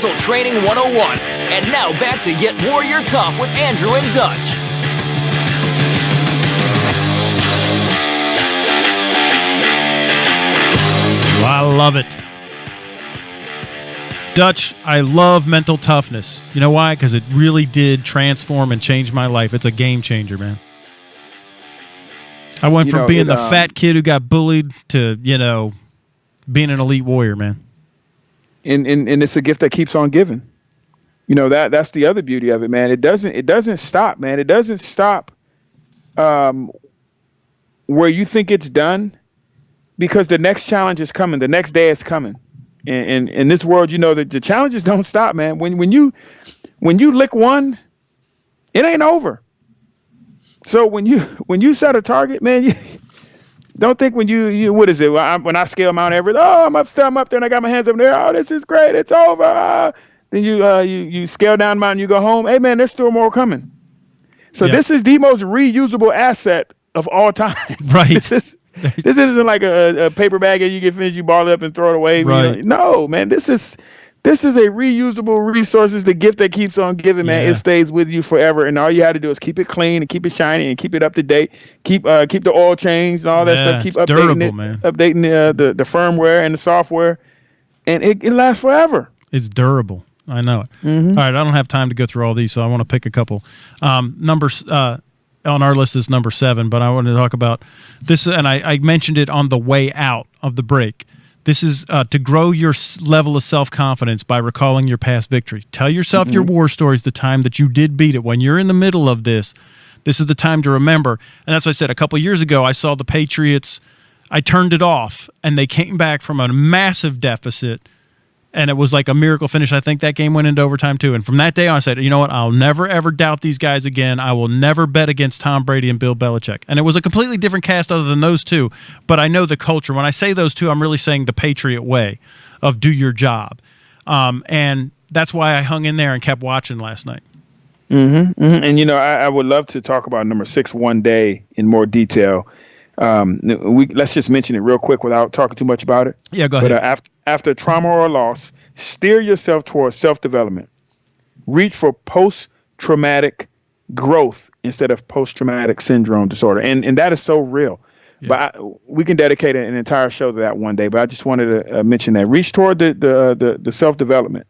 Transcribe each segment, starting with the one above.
Mental Training 101. And now back to Get Warrior Tough with Andrew and Dutch. I love it. Dutch, I love mental toughness. You know why? Because it really did transform and change my life. It's a game changer, man. I went from being the fat kid who got bullied to, being an elite warrior, man. And it's a gift that keeps on giving. That's the other beauty of it, man. It doesn't stop, man. It doesn't stop where you think it's done, because the next challenge is coming. The next day is coming. And in this world, that the challenges don't stop, man. When you lick one, it ain't over. So when you set a target, man, you don't think when you what is it? When I scale Mount Everest, I'm up there and I got my hands up there. Oh, this is great. It's over. Then you scale down the mountain, you go home. Hey, man, there's still more coming. So This is the most reusable asset of all time. Right. This isn't like a paper bag and you get finished, you ball it up and throw it away. Right. No, man, this is a reusable resource. It's the gift that keeps on giving, man. It stays with you forever. And all you have to do is keep it clean and keep it shiny and keep it up to date. Keep the oil change and all that stuff. Keep updating the firmware and the software. And it lasts forever. It's durable. I know it. Mm-hmm. All right, I don't have time to go through all these, so I want to pick a couple. Numbers on our list is number 7, but I want to talk about this, and I mentioned it on the way out of the break. This is to grow your level of self-confidence by recalling your past victory. Tell yourself your war stories, the time that you did beat it. When you're in the middle of this is the time to remember. And that's what I said. A couple of years ago, I saw the Patriots. I turned it off, and they came back from a massive deficit, and it was like a miracle finish. I think that game went into overtime too. And from that day on, I said, you know what? I'll never, ever doubt these guys again. I will never bet against Tom Brady and Bill Belichick. And it was a completely different cast other than those two. But I know the culture. When I say those two, I'm really saying the Patriot way of do your job. And that's why I hung in there and kept watching last night. Mm-hmm, mm-hmm. And, I would love to talk about number 6 one day in more detail. Let's just mention it real quick without talking too much about it. Yeah, go ahead. But after trauma or a loss, steer yourself towards self-development. Reach for post-traumatic growth instead of post-traumatic syndrome disorder. And that is so real. Yeah. But we can dedicate an entire show to that one day. But I just wanted to mention that. Reach toward the self-development,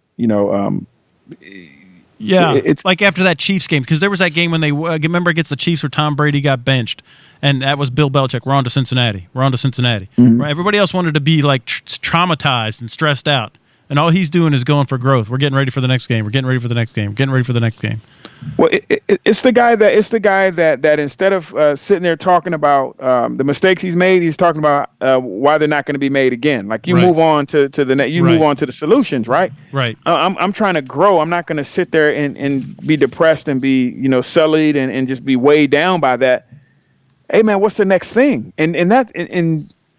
it's like after that Chiefs game, because there was that game when they remember against the Chiefs where Tom Brady got benched, and that was Bill Belichick. We're on to Cincinnati. Mm-hmm. Right? Everybody else wanted to be like traumatized and stressed out, and all he's doing is going for growth. We're getting ready for the next game. We're getting ready for the next game. We're getting ready for the next game. Well, it's the guy that instead of sitting there talking about the mistakes he's made, he's talking about why they're not going to be made again. Like you move on to the move on to the solutions, right? Right. I'm trying to grow. I'm not going to sit there and be depressed and be sullied and just be weighed down by that. Hey man, what's the next thing? And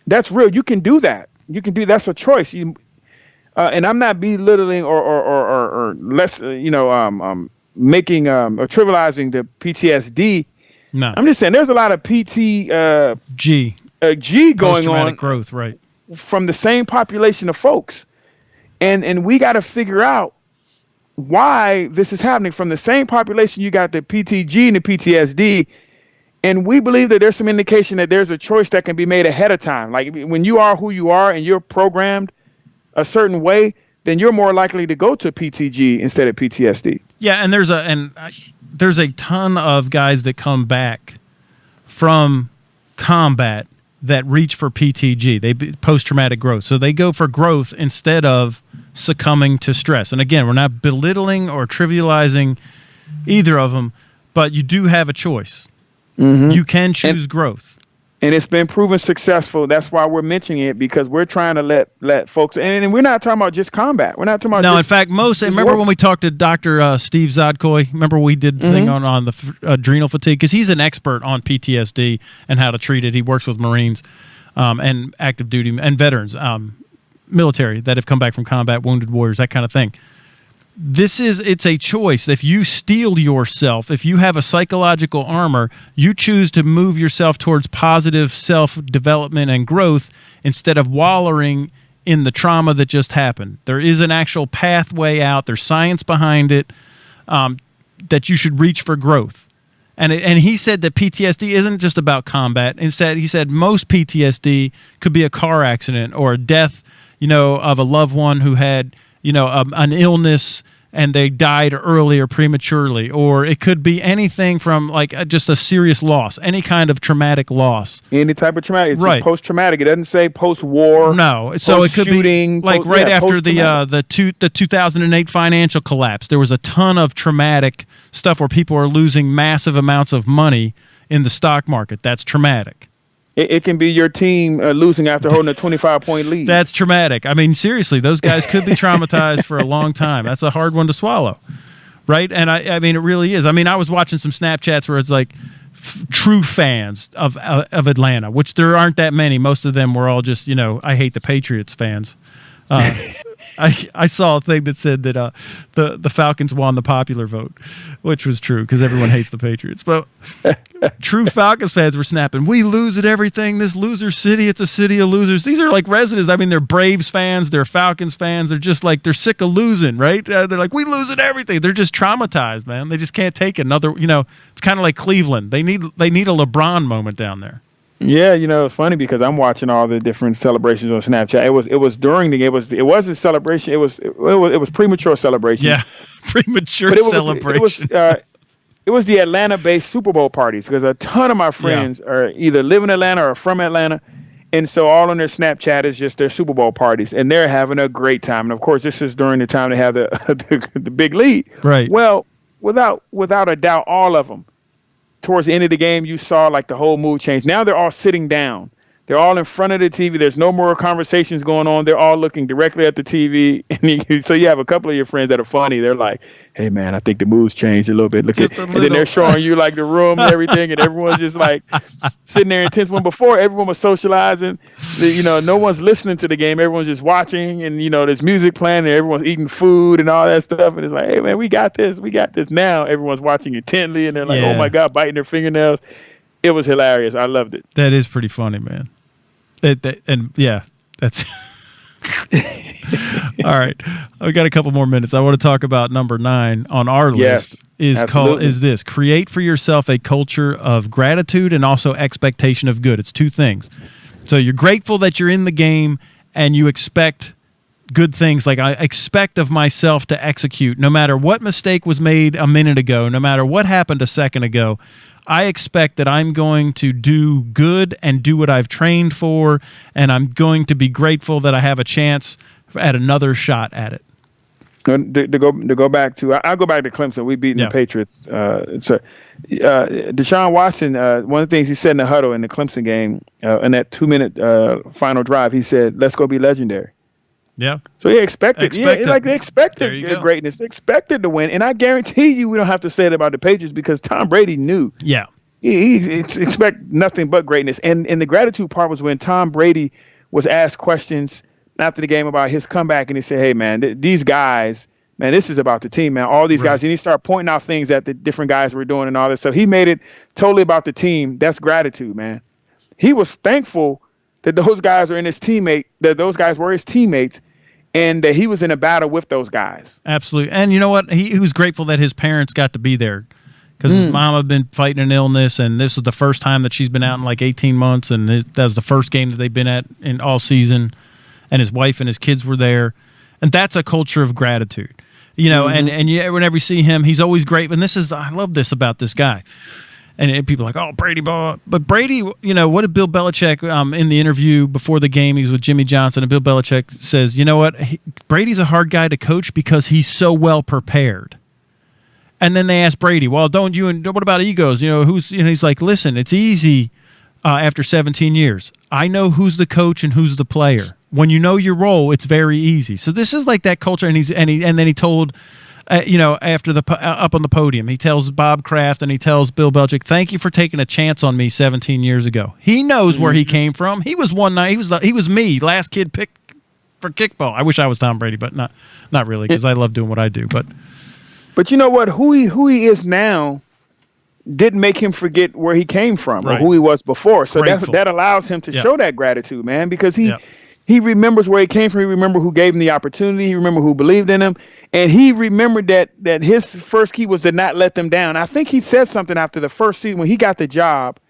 that's real. You can do that. That's a choice. And I'm not belittling or less making or trivializing the PTSD. No. I'm just saying there's a lot of G going on growth, right, from the same population of folks. And we got to figure out why this is happening. From the same population, you got the PTG and the PTSD. And we believe that there's some indication that there's a choice that can be made ahead of time. Like when you are who you are and you're programmed a certain way, then you're more likely to go to PTG instead of PTSD. Yeah, and there's a ton of guys that come back from combat that reach for PTG. They post-traumatic growth. So they go for growth instead of succumbing to stress. And again, we're not belittling or trivializing either of them, but you do have a choice. Mm-hmm. You can choose growth. And it's been proven successful. That's why we're mentioning it, because we're trying to let folks, and we're not talking about just combat. We're not talking about in fact, remember when we talked to Dr. Steve Zodkoy? Remember we did the thing on the adrenal fatigue? Because he's an expert on PTSD and how to treat it. He works with Marines and active duty and veterans, military that have come back from combat, wounded warriors, that kind of thing. It's a choice. If you steel yourself, if you have a psychological armor, you choose to move yourself towards positive self-development and growth instead of wallowing in the trauma that just happened. There is an actual pathway out. There's science behind it, that you should reach for growth. And he said that PTSD isn't just about combat. Instead, he said most PTSD could be a car accident or a death, of a loved one who had, an illness and they died early or prematurely, or it could be anything from like just a serious loss, any kind of traumatic loss. Any type of traumatic. It's right. Just post-traumatic. It doesn't say post-war. No. So it could be like right after the 2008 financial collapse. There was a ton of traumatic stuff where people are losing massive amounts of money in the stock market. That's traumatic. It can be your team losing after holding a 25-point lead. That's traumatic. I mean, seriously, those guys could be traumatized for a long time. That's a hard one to swallow, right? And I mean, it really is. I mean, I was watching some Snapchats where it's like true fans of Atlanta, which there aren't that many. Most of them were all just, I hate the Patriots fans. I saw a thing that said that the Falcons won the popular vote, which was true because everyone hates the Patriots. But true Falcons fans were snapping, "We lose at everything. This loser city, it's a city of losers." These are like residents. I mean, they're Braves fans, they're Falcons fans. They're just like, they're sick of losing, right? They're like, "We lose at everything." They're just traumatized, man. They just can't take another. It's kind of like Cleveland. They need a LeBron moment down there. Yeah, it's funny because I'm watching all the different celebrations on Snapchat. It was during the it wasn't celebration. It was premature celebration. Yeah, premature celebration. It was the Atlanta-based Super Bowl parties because a ton of my friends are either live in Atlanta or from Atlanta, and so all on their Snapchat is just their Super Bowl parties, and they're having a great time. And of course, this is during the time they have the big lead. Right. Well, without a doubt, all of them. Towards the end of the game, you saw like the whole mood change. Now they're all sitting down. They're all in front of the TV. There's no more conversations going on. They're all looking directly at the TV. And so you have a couple of your friends that are funny. They're like, "Hey, man, I think the mood's changed a little bit. And then they're showing you like the room and everything. And everyone's just like sitting there intense. When before everyone was socializing, no one's listening to the game. Everyone's just watching. And, there's music playing and everyone's eating food and all that stuff. And it's like, "Hey, man, we got this. We got this." Now everyone's watching intently. And they're like, "Oh, my God," biting their fingernails. It was hilarious. I loved it. That is pretty funny, man. That's all right. I've got a couple more minutes. I want to talk about number 9 on our list. Is this: create for yourself a culture of gratitude and also expectation of good. It's two things. So you're grateful that you're in the game and you expect good things. Like, I expect of myself to execute no matter what mistake was made a minute ago, no matter what happened a second ago. I expect that I'm going to do good and do what I've trained for, and I'm going to be grateful that I have a chance at another shot at it. To go back to, I'll go back to Clemson. We beat the Patriots. Deshaun Watson, one of the things he said in the huddle in the Clemson game, in that 2-minute final drive, he said, "Let's go be legendary." Yeah. So he expected. They expected greatness. They expected to win. And I guarantee you we don't have to say it about the Patriots because Tom Brady knew. Yeah. He expect nothing but greatness. And the gratitude part was when Tom Brady was asked questions after the game about his comeback. And he said, "Hey, man, these guys, man, this is about the team, man. All these guys." And he started pointing out things that the different guys were doing and all this. So he made it totally about the team. That's gratitude, man. He was thankful that those guys were those guys were his teammates. And that he was in a battle with those guys. Absolutely. And you know what? He was grateful that his parents got to be there because his mom had been fighting an illness, and this was the first time that she's been out in like 18 months, and that was the first game that they've been at in all season, and his wife and his kids were there. And that's a culture of gratitude. And whenever you see him, he's always great. And I love this about this guy. And people are like, "Oh, Brady ball." But Brady, what did Bill Belichick in the interview before the game? He was with Jimmy Johnson, and Bill Belichick says, "You know what? Brady's a hard guy to coach because he's so well prepared." And then they asked Brady, "Well, what about egos? He's like, "Listen, it's easy after 17 years. I know who's the coach and who's the player. When you know your role, it's very easy." So this is like that culture. And then he told. After up on the podium, he tells Bob Kraft and he tells Bill Belichick, "Thank you for taking a chance on me 17 years ago." He knows where he came from. He was one night. He was me, last kid picked for kickball. I wish I was Tom Brady, but not really, because I love doing what I do. But you know what? Who he is now didn't make him forget where he came from or who he was before. So that allows him to show that gratitude, man, because he He remembers where he came from. He remembered who gave him the opportunity. He remembered who believed in him. And he remembered that his first key was to not let them down. I think he said something after the first season when he got the job.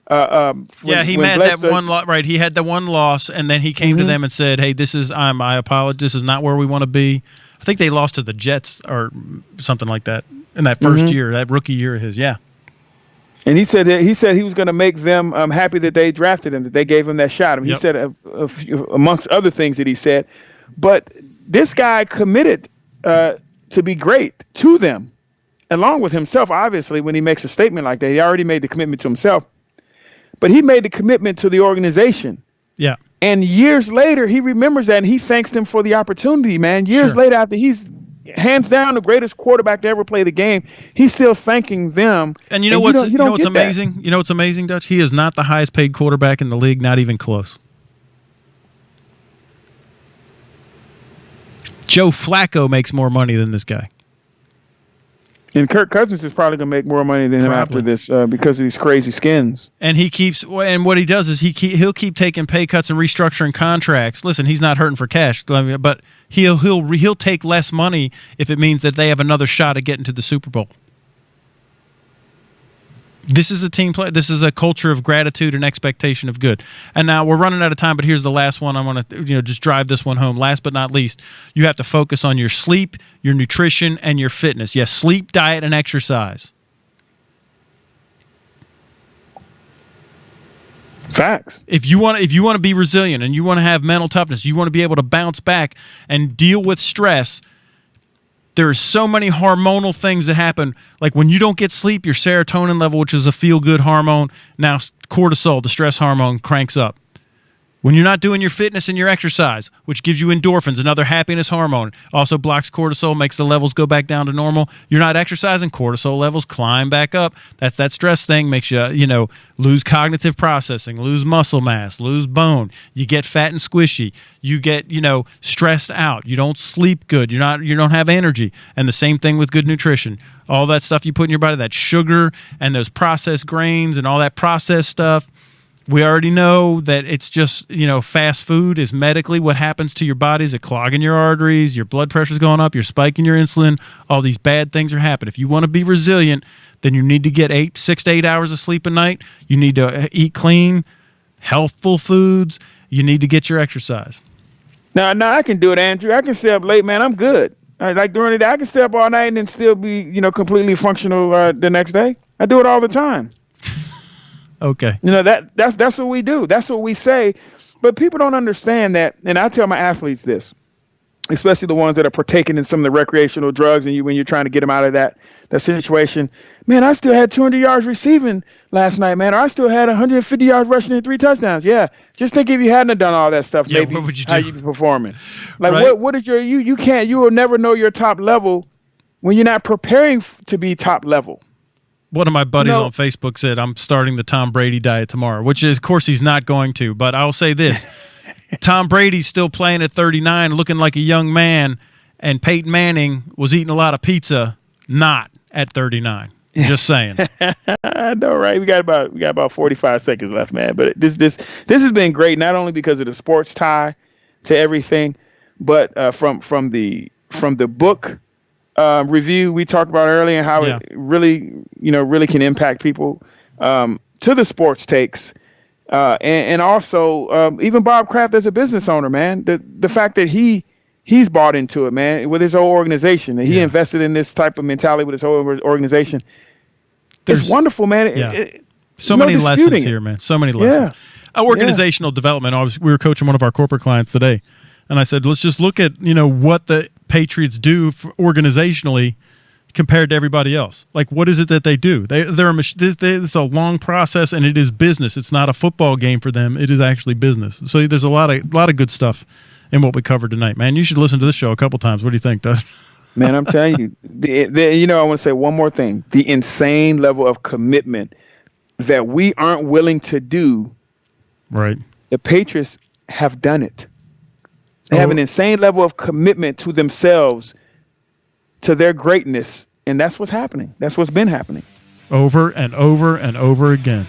He had that one right. He had the one loss, and then he came to them and said, "Hey, I apologize. This is not where we want to be." I think they lost to the Jets or something like that in that first year, that rookie year of his. Yeah. And he said he was going to make them happy that they drafted him, that they gave him that shot. He said a few, amongst other things that he said, but this guy committed to be great to them, along with himself. Obviously, when he makes a statement like that, he already made the commitment to himself, but he made the commitment to the organization. Yeah. And years later, he remembers that and he thanks them for the opportunity, man. Years later, after he's hands down the greatest quarterback to ever play the game, he's still thanking them. And you know what's amazing? That. You know what's amazing, Dutch? He is not the highest paid quarterback in the league, not even close. Joe Flacco makes more money than this guy. And Kirk Cousins is probably going to make more money than him after this because of these crazy skins. And what he does is he'll keep taking pay cuts and restructuring contracts. Listen, he's not hurting for cash, but he'll take less money if it means that they have another shot at getting to the Super Bowl. This is a team play. This is a culture of gratitude and expectation of good. And now we're running out of time, but here's the last one. I want to just drive this one home. Last but not least, you have to focus on your sleep, your nutrition, and your fitness. Yes, sleep, diet, and exercise. Facts. If you want to be resilient and you want to have mental toughness, you want to be able to bounce back and deal with stress. There are so many hormonal things that happen. Like when you don't get sleep, your serotonin level, which is a feel-good hormone, now cortisol, the stress hormone, cranks up. When you're not doing your fitness and your exercise, which gives you endorphins, another happiness hormone, also blocks cortisol, makes the levels go back down to normal. You're not exercising, cortisol levels climb back up. That's that stress thing, makes you, lose cognitive processing, lose muscle mass, lose bone. You get fat and squishy. You get, stressed out. You don't sleep good. You don't have energy. And the same thing with good nutrition. All that stuff you put in your body, that sugar and those processed grains and all that processed stuff. We already know that it's just, fast food is medically what happens to your body is it clogging your arteries, your blood pressure's going up, you're spiking your insulin, all these bad things are happening. If you want to be resilient, then you need to get 6 to 8 hours of sleep a night. You need to eat clean, healthful foods. You need to get your exercise. Now I can do it, Andrew. I can stay up late, man. I'm good. Like during the day, I can stay up all night and then still be, completely functional the next day. I do it all the time. Okay. That's what we do. That's what we say. But people don't understand that. And I tell my athletes this, especially the ones that are partaking in some of the recreational drugs and when you're trying to get them out of that situation. Man, I still had 200 yards receiving last night, man. Or I still had 150 yards rushing and 3 touchdowns. Yeah. Just think if you hadn't done all that stuff, maybe what would you do? How you'd be performing. Like right? What is you will never know your top level when you're not preparing to be top level. One of my buddies on Facebook said, I'm starting the Tom Brady diet tomorrow, which is, of course, he's not going to. But I'll say this. Tom Brady's still playing at 39, looking like a young man, and Peyton Manning was eating a lot of pizza, not at 39. Just saying. I know, right? We got about 45 seconds left, man. But this has been great, not only because of the sports tie to everything, but from the book review we talked about earlier and how it really can impact people, to the sports takes, and also even Bob Kraft as a business owner, man. The fact that he's bought into it, man, with his whole organization, that he invested in this type of mentality with his whole organization. It's wonderful, man. So many lessons here, man. So many lessons. Organizational development. We were coaching one of our corporate clients today, and I said, let's just look at what the Patriots do organizationally compared to everybody else. Like, what is it that they do? It's a long process, and it is business. It's not a football game for them. It is actually business. So there's a lot of good stuff in what we covered tonight, man. You should listen to this show a couple times. What do you think, Doug? Man, I'm telling you, I want to say one more thing. The insane level of commitment that we aren't willing to do. Right. The Patriots have done it. They have an insane level of commitment to themselves, to their greatness, and that's what's happening. That's what's been happening. Over and over and over again.